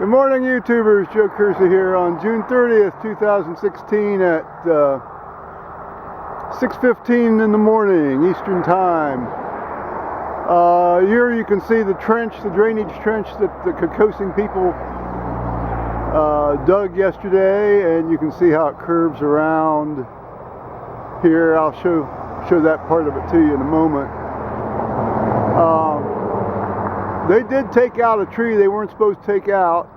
Good morning, YouTubers. Joe Kersey here on June 30th, 2016 at 6:15 in the morning, Eastern Time. Here you can see the trench, the drainage trench that the Kersey people dug yesterday, and you can see how it curves around here. I'll show that part of it to you in a moment. They did take out a tree they weren't supposed to take out,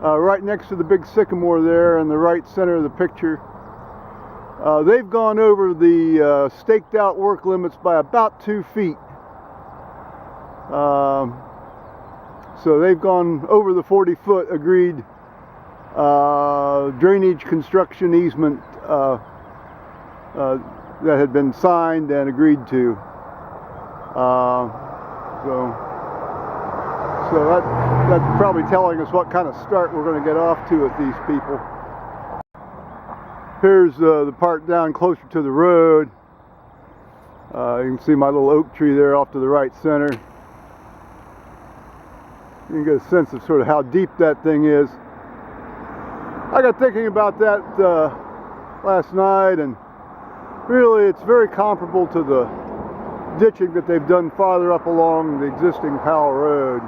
right next to the big sycamore there in the right center of the picture. They've gone over the staked out work limits by about 2 feet. So they've gone over the 40-foot agreed drainage construction easement that had been signed and agreed to. So that's probably telling us what kind of start we're going to get off to with these people. Here's the part down closer to the road. You can see my little oak tree there off to the right center. You can get a sense of sort of how deep that thing is. I got thinking about that last night, and really it's very comparable to the ditching that they've done farther up along the existing Powell Road.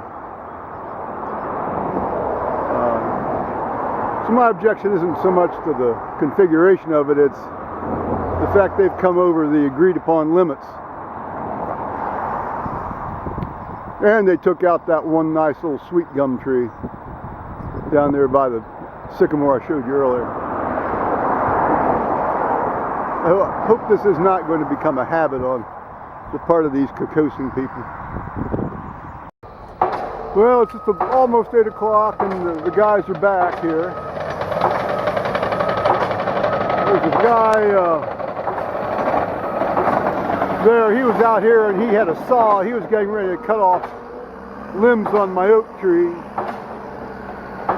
So my objection isn't so much to the configuration of it, it's the fact they've come over the agreed upon limits. And they took out that one nice little sweet gum tree down there by the sycamore I showed you earlier. I hope this is not going to become a habit on the part of these Kersey people. Well, it's just almost 8 o'clock and the guys are back here. There's a guy there, he was out here and he had a saw. He was getting ready to cut off limbs on my oak tree.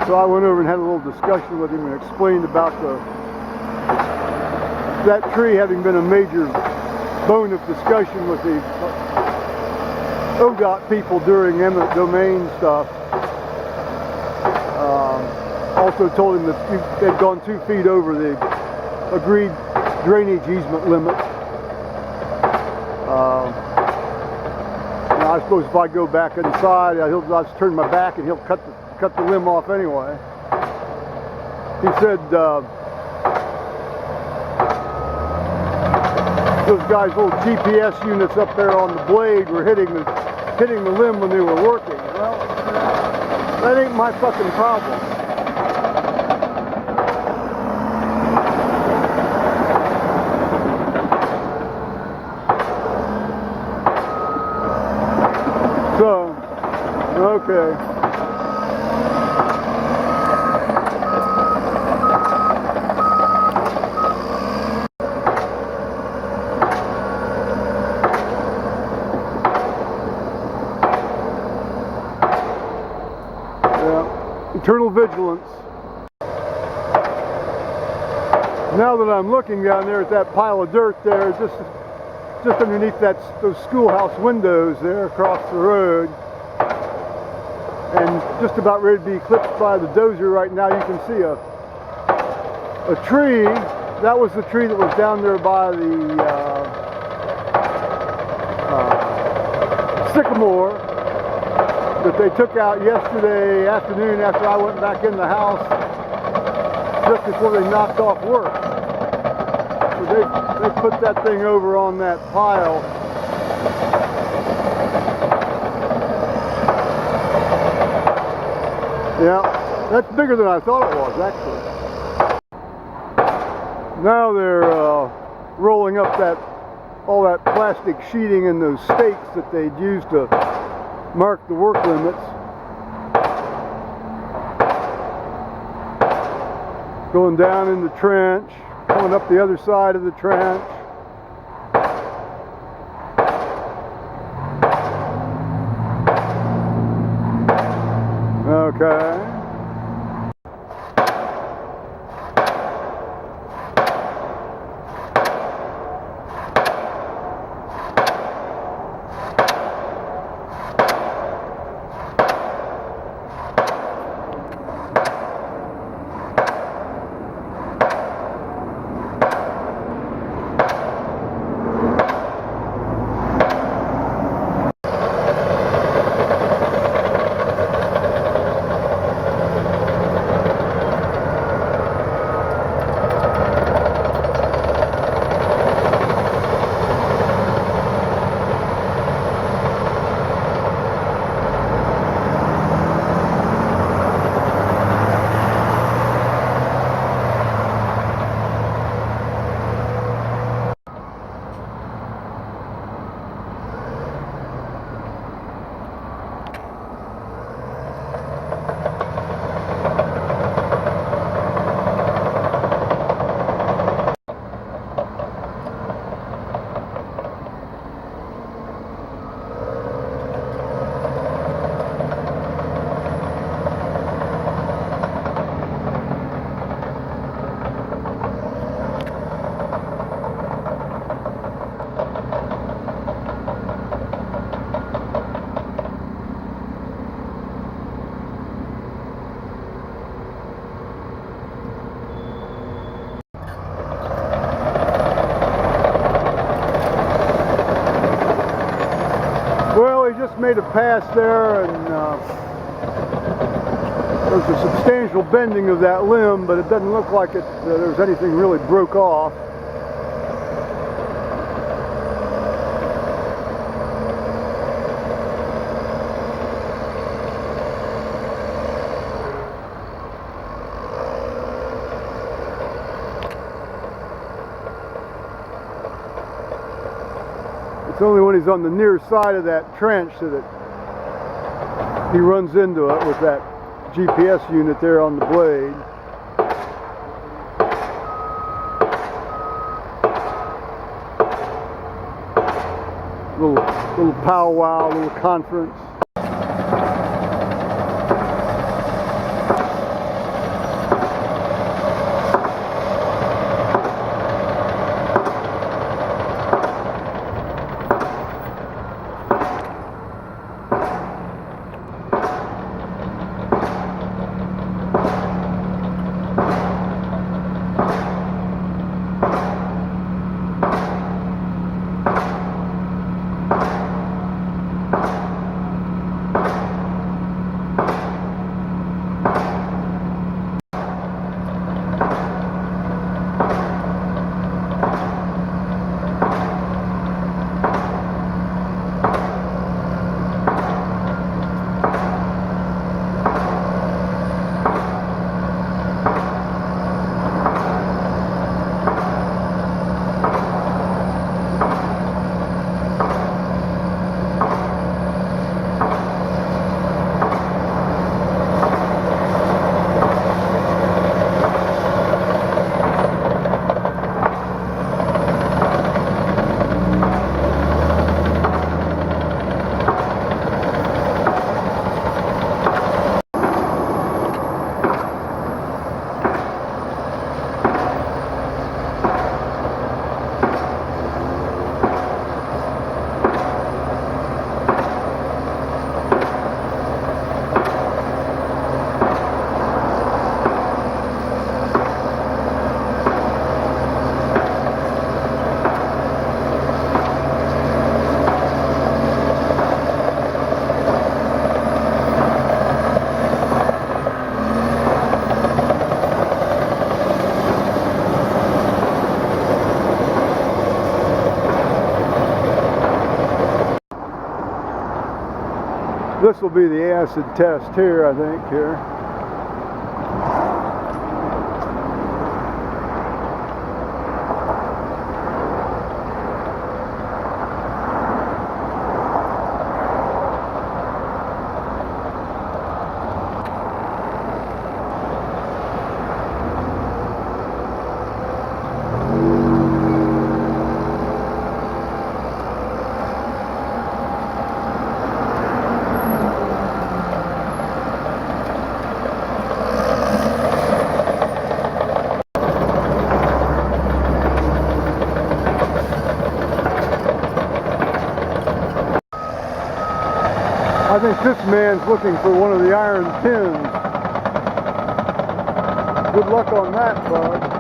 So I went over and had a little discussion with him and explained about that tree having been a major bone of discussion with the ODOT people during eminent domain stuff. Also told him that they'd gone 2 feet over the agreed drainage easement limit. Now I suppose if I go back inside, I'll just turn my back and he'll cut the limb off anyway. He said those guys' little GPS units up there on the blade were hitting the limb when they were working. Well, that ain't my fucking problem. So, okay. Eternal vigilance. Now that I'm looking down there at that pile of dirt there, just underneath those schoolhouse windows there across the road, and just about ready to be eclipsed by the dozer right now, you can see a tree. That was the tree that was down there by the sycamore that they took out yesterday afternoon after I went back in the house just before they knocked off work. So they put that thing over on that pile. Yeah, that's bigger than I thought it was, actually. Now they're rolling up all that plastic sheeting and those stakes that they'd used to mark the work limits. Going down in the trench, coming up the other side of the trench. Okay. made a pass there, and there's a substantial bending of that limb, but it doesn't look like there's anything really broke off. It's only when he's on the near side of that trench that he runs into it with that GPS unit there on the blade. Little powwow, little conference. This will be the acid test here, I think, here. I think this man's looking for one of the iron pins. Good luck on that, bud.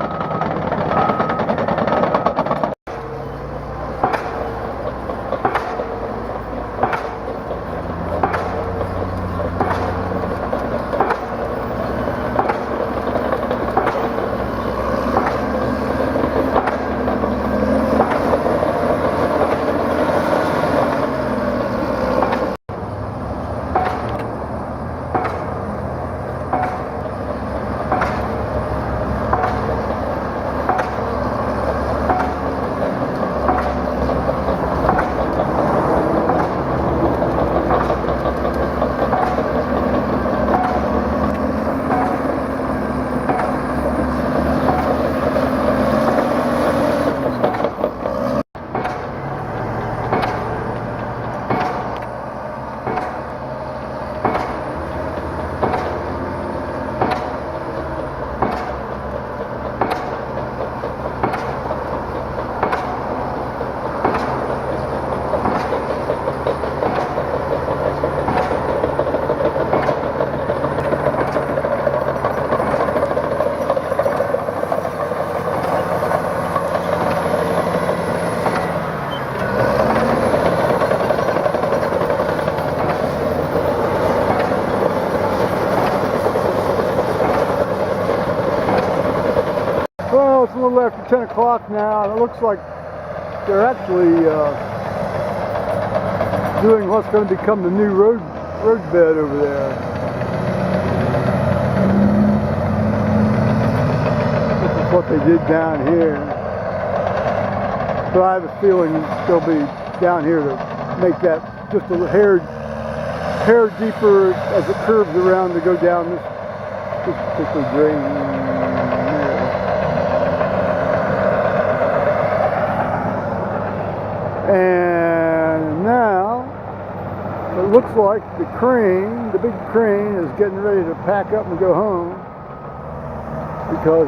Well, it's a little after 10 o'clock now, and it looks like they're actually doing what's going to become the new road bed over there. This is what they did down here. But I have a feeling they'll be down here to make that just a hair deeper as it curves around to go down this particular drain there. And now it looks like the big crane is getting ready to pack up and go home, because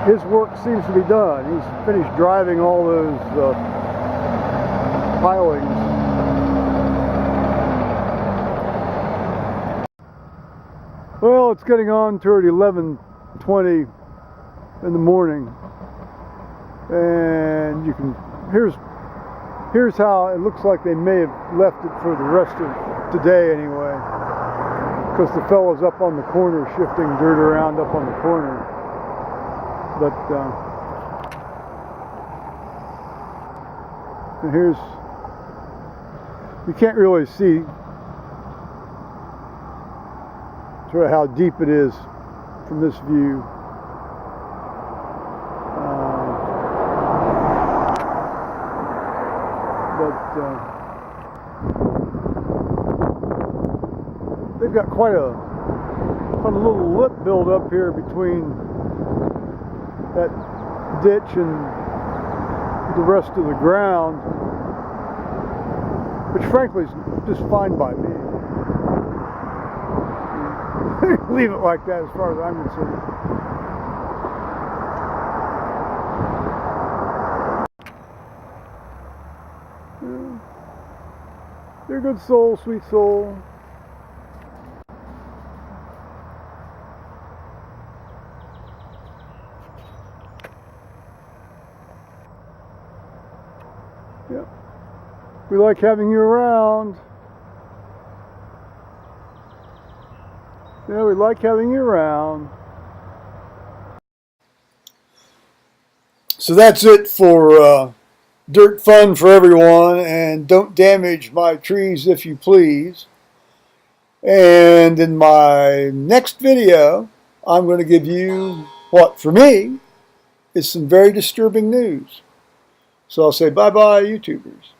his work seems to be done. He's finished driving all those pilings. Well, it's getting on toward 11:20 in the morning, and here's how it looks like they may have left it for the rest of today anyway, because the fellow's up on the corner shifting dirt around up on the corner. But and you can't really see sort of how deep it is from this view. They've got quite a little lip build up here between that ditch and the rest of the ground, which frankly is just fine by me. Leave it like that as far as I'm concerned. They're a good soul, sweet soul. Yep. We like having you around. Yeah, we like having you around. So that's it for dirt fun for everyone, and don't damage my trees if you please. And in my next video, I'm going to give you what, for me, is some very disturbing news. So I'll say bye-bye, YouTubers.